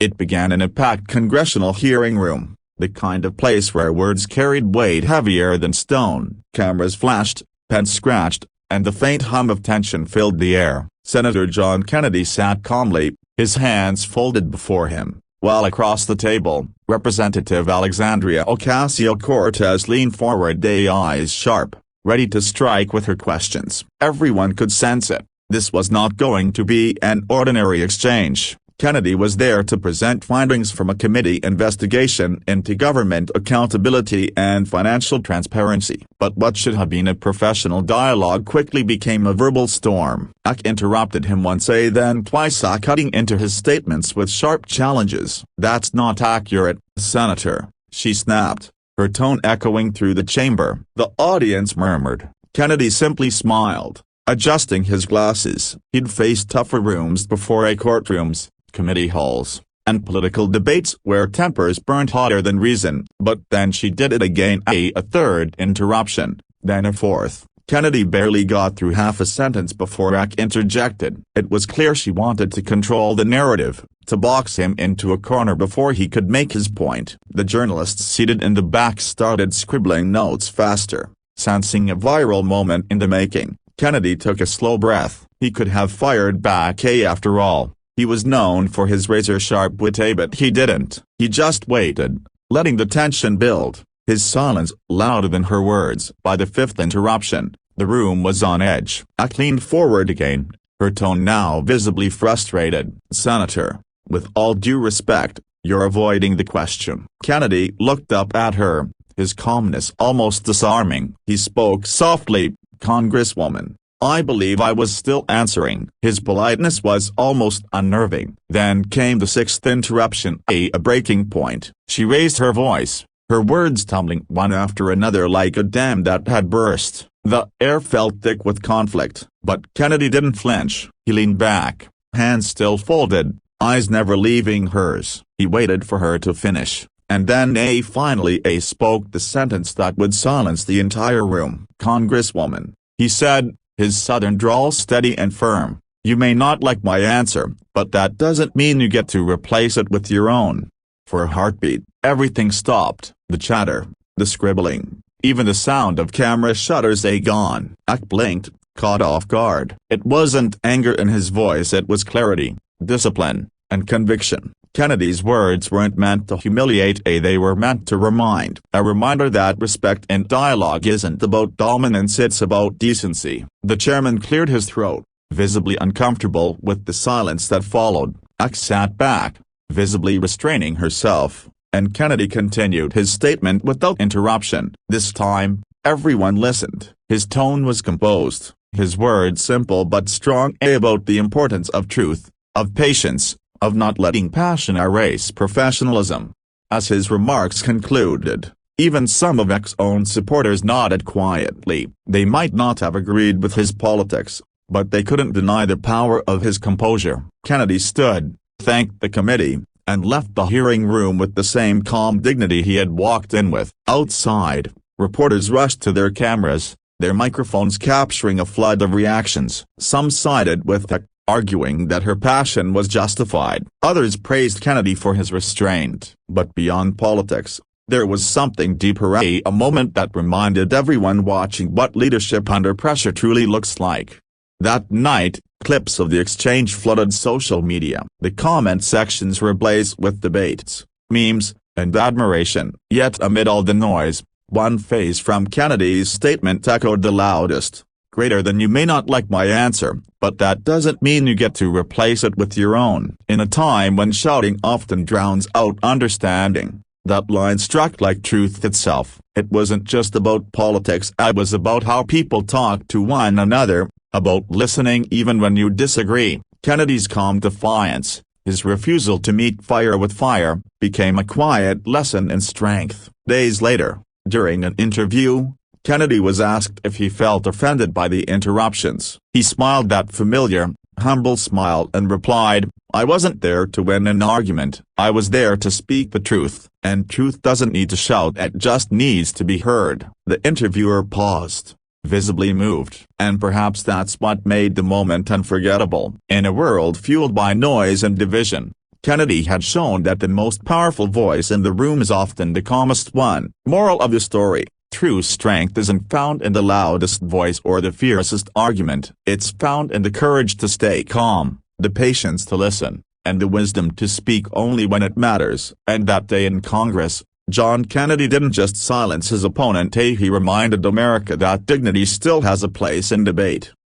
It began in a packed congressional hearing room, the kind of place where words carried weight heavier than stone. Cameras flashed, pens scratched, and the faint hum of tension filled the air. Senator John Kennedy sat calmly, his hands folded before him, while across the table, Representative Alexandria Ocasio-Cortez leaned forward, their eyes sharp, ready to strike with her questions. Everyone could sense it. This was not going to be an ordinary exchange. Kennedy was there to present findings from a committee investigation into government accountability and financial transparency. But what should have been a professional dialogue quickly became a verbal storm. Ak interrupted him once, then twice, cutting into his statements with sharp challenges. "That's not accurate, Senator," she snapped, her tone echoing through the chamber. The audience murmured. Kennedy simply smiled, adjusting his glasses. He'd faced tougher rooms before, courtrooms, committee halls, and political debates where tempers burned hotter than reason. But then she did it again. A third interruption, then a fourth. Kennedy barely got through half a sentence before Ak interjected. It was clear she wanted to control the narrative, to box him into a corner before he could make his point. The journalists seated in the back started scribbling notes faster, sensing a viral moment in the making. Kennedy took a slow breath. He could have fired back. After all, he was known for his razor-sharp wit, but he didn't. He just waited, letting the tension build, his silence louder than her words. By the fifth interruption, the room was on edge. Ak leaned forward again, her tone now visibly frustrated. "Senator, with all due respect, you're avoiding the question." Kennedy looked up at her, his calmness almost disarming. He spoke softly, "Congresswoman, I believe I was still answering." His politeness was almost unnerving. Then came the sixth interruption, a breaking point. She raised her voice, her words tumbling one after another like a dam that had burst. The air felt thick with conflict. But Kennedy didn't flinch. He leaned back, hands still folded, eyes never leaving hers. He waited for her to finish, and then finally spoke the sentence that would silence the entire room. "Congresswoman," he said, his southern drawl steady and firm, "you may not like my answer, but that doesn't mean you get to replace it with your own." For a heartbeat, everything stopped, the chatter, the scribbling, even the sound of camera shutters gone. Ak blinked, caught off guard. It wasn't anger in his voice, it was clarity, discipline, and conviction. Kennedy's words weren't meant to humiliate, they were meant to remind. A reminder that respect in dialogue isn't about dominance, it's about decency. The chairman cleared his throat, visibly uncomfortable with the silence that followed. Ak sat back, visibly restraining herself, and Kennedy continued his statement without interruption. This time, everyone listened. His tone was composed, his words simple but strong, about the importance of truth, of patience, of not letting passion erase professionalism. As his remarks concluded, even some of Ak's own supporters nodded quietly. They might not have agreed with his politics, but they couldn't deny the power of his composure. Kennedy stood, thanked the committee, and left the hearing room with the same calm dignity he had walked in with. Outside, reporters rushed to their cameras, their microphones capturing a flood of reactions. Some sided with Ak, arguing that her passion was justified. Others praised Kennedy for his restraint. But beyond politics, there was something deeper, a moment that reminded everyone watching what leadership under pressure truly looks like. That night, clips of the exchange flooded social media. The comment sections were ablaze with debates, memes, and admiration. Yet amid all the noise, one phrase from Kennedy's statement echoed the loudest. "Greater than you may not like my answer, but that doesn't mean you get to replace it with your own." In a time when shouting often drowns out understanding, that line struck like truth itself. It wasn't just about politics, it was about how people talk to one another, about listening even when you disagree. Kennedy's calm defiance, his refusal to meet fire with fire, became a quiet lesson in strength. Days later, during an interview, Kennedy was asked if he felt offended by the interruptions. He smiled that familiar, humble smile and replied, "I wasn't there to win an argument, I was there to speak the truth, and truth doesn't need to shout, it just needs to be heard." The interviewer paused, visibly moved. And perhaps that's what made the moment unforgettable. In a world fueled by noise and division, Kennedy had shown that the most powerful voice in the room is often the calmest one. Moral of the story: true strength isn't found in the loudest voice or the fiercest argument. It's found in the courage to stay calm, the patience to listen, and the wisdom to speak only when it matters. And that day in Congress, John Kennedy didn't just silence his opponent, he reminded America that dignity still has a place in debate.